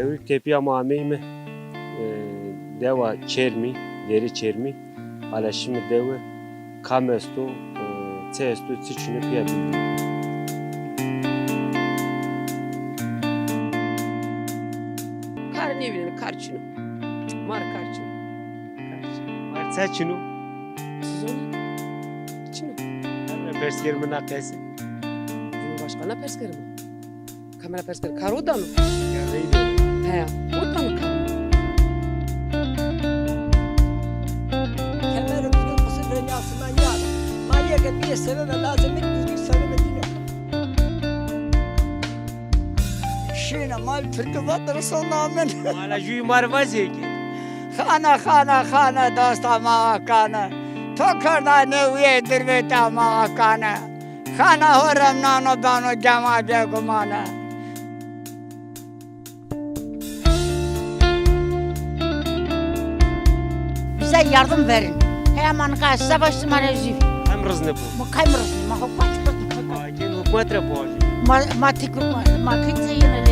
Evlilik tepi ama ameyme deva çermi, deri çermi. Hala şimdi deva kamesto, cesto, çiçini piyabildi. Kar ne bileyim karçını. Mar karçını. Marçaçino. Siz onu içini. Perskermin akası. Cumhurbaşkanı perskeri mi? Kamera perskeri. Kar o da mı? Ya neydi? He. O da mı kar? Kemer ötürü kısır dünyasından yar. Manyak bir sebebe lazım bir sebebe değil. Şina mal firkavat Resulullah amen. Hala juy marvaze ki. Khana dosta ma kana. Tokarda ne uyedir ve tama kana. Khana horam nano bano cemaate gumana. Bize yardım verin. Hemen kaç savaş numarası. Emrız ne bu? Ma kaymırız, ma hukmat. Akin hükümet raporu. Ma tikuk, ma kimse yine.